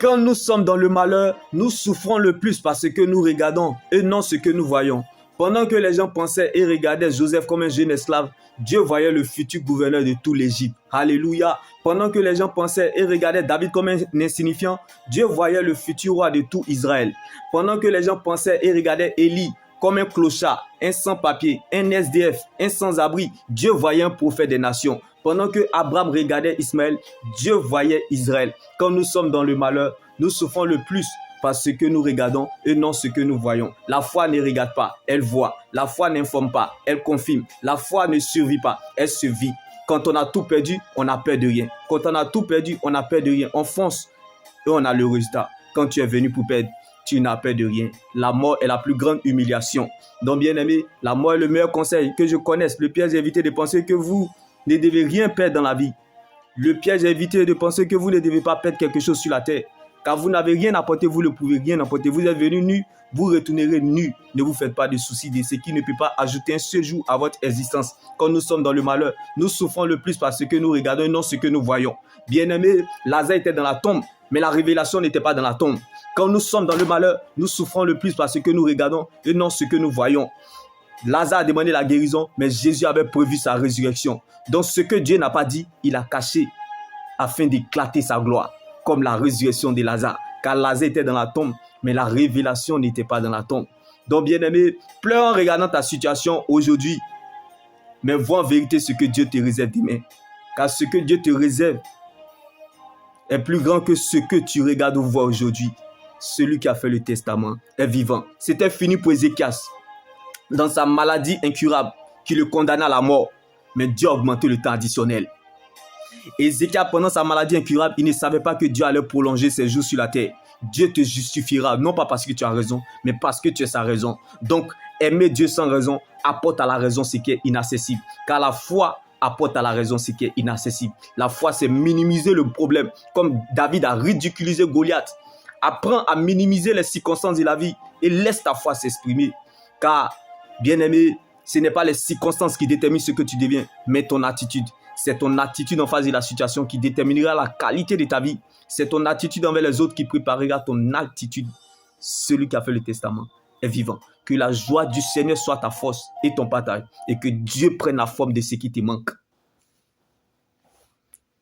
Quand nous sommes dans le malheur, nous souffrons le plus parce que nous regardons et non ce que nous voyons. Pendant que les gens pensaient et regardaient Joseph comme un jeune esclave, Dieu voyait le futur gouverneur de tout l'Égypte. Alléluia. Pendant que les gens pensaient et regardaient David comme un insignifiant, Dieu voyait le futur roi de tout Israël. Pendant que les gens pensaient et regardaient Élie comme un clochard, un sans-papier, un SDF, un sans-abri, Dieu voyait un prophète des nations. Pendant que Abraham regardait Ismaël, Dieu voyait Israël. Quand nous sommes dans le malheur, nous souffrons le plus parce que nous regardons et non ce que nous voyons. La foi ne regarde pas, elle voit. La foi n'informe pas, elle confirme. La foi ne survit pas, elle se vit. Quand on a tout perdu, on n'a peur de rien. Quand on a tout perdu, on n'a peur de rien. On fonce et on a le résultat. Quand tu es venu pour perdre, tu n'as peur de rien. La mort est la plus grande humiliation. Donc, bien aimé, la mort est le meilleur conseil que je connaisse. Le piège est d'éviter de penser que vous ne devez rien perdre dans la vie. Le piège est d'éviter de penser que vous ne devez pas perdre quelque chose sur la terre. Car vous n'avez rien apporté, vous ne pouvez rien apporter. Vous êtes venu nu, vous retournerez nu. Ne vous faites pas de soucis de ce qui ne peut pas ajouter un seul jour à votre existence. Quand nous sommes dans le malheur, nous souffrons le plus parce que nous regardons et non ce que nous voyons. Bien-aimé, Lazare était dans la tombe, mais la révélation n'était pas dans la tombe. Quand nous sommes dans le malheur, nous souffrons le plus parce que nous regardons et non ce que nous voyons. Lazare a demandé la guérison, mais Jésus avait prévu sa résurrection. Donc ce que Dieu n'a pas dit, il a caché afin d'éclater sa gloire, comme la résurrection de Lazare. Car Lazare était dans la tombe, mais la révélation n'était pas dans la tombe. Donc bien-aimé, pleure en regardant ta situation aujourd'hui, mais vois en vérité ce que Dieu te réserve demain. Car ce que Dieu te réserve est plus grand que ce que tu regardes ou vois aujourd'hui. Celui qui a fait le testament est vivant. C'était fini pour Ézéchias. Dans sa maladie incurable, qui le condamna à la mort. Mais Dieu a augmenté le temps additionnel. Ézéchias, pendant sa maladie incurable, il ne savait pas que Dieu allait prolonger ses jours sur la terre. Dieu te justifiera, non pas parce que tu as raison, mais parce que tu es sa raison. Donc, aimer Dieu sans raison apporte à la raison ce qui est inaccessible. Car la foi apporte à la raison ce qui est inaccessible. La foi, c'est minimiser le problème. Comme David a ridiculisé Goliath. Apprends à minimiser les circonstances de la vie et laisse ta foi s'exprimer. Car, bien-aimé, ce n'est pas les circonstances qui déterminent ce que tu deviens, mais ton attitude. C'est ton attitude en face de la situation qui déterminera la qualité de ta vie. C'est ton attitude envers les autres qui préparera ton attitude. Celui qui a fait le testament est vivant. Que la joie du Seigneur soit ta force et ton partage. Et que Dieu prenne la forme de ce qui te manque.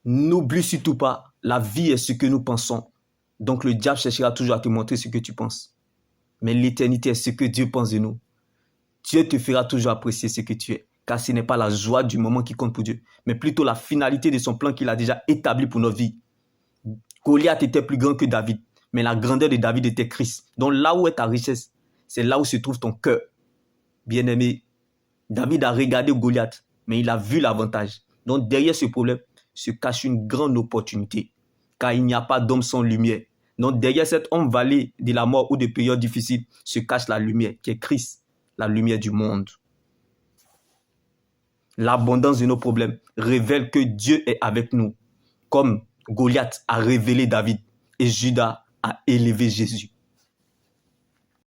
N'oublie surtout pas, la vie est ce que nous pensons. Donc le diable cherchera toujours à te montrer ce que tu penses. Mais l'éternité est ce que Dieu pense de nous. Dieu te fera toujours apprécier ce que tu es. Car ce n'est pas la joie du moment qui compte pour Dieu, mais plutôt la finalité de son plan qu'il a déjà établi pour notre vie. Goliath était plus grand que David, mais la grandeur de David était Christ. Donc là où est ta richesse, c'est là où se trouve ton cœur. Bien-aimé, David a regardé Goliath, mais il a vu l'avantage. Donc derrière ce problème se cache une grande opportunité, car il n'y a pas d'homme sans lumière. Donc derrière cette ombre vallée de la mort ou de périodes difficiles se cache la lumière, qui est Christ, la lumière du monde. L'abondance de nos problèmes révèle que Dieu est avec nous, comme Goliath a révélé David et Judas a élevé Jésus.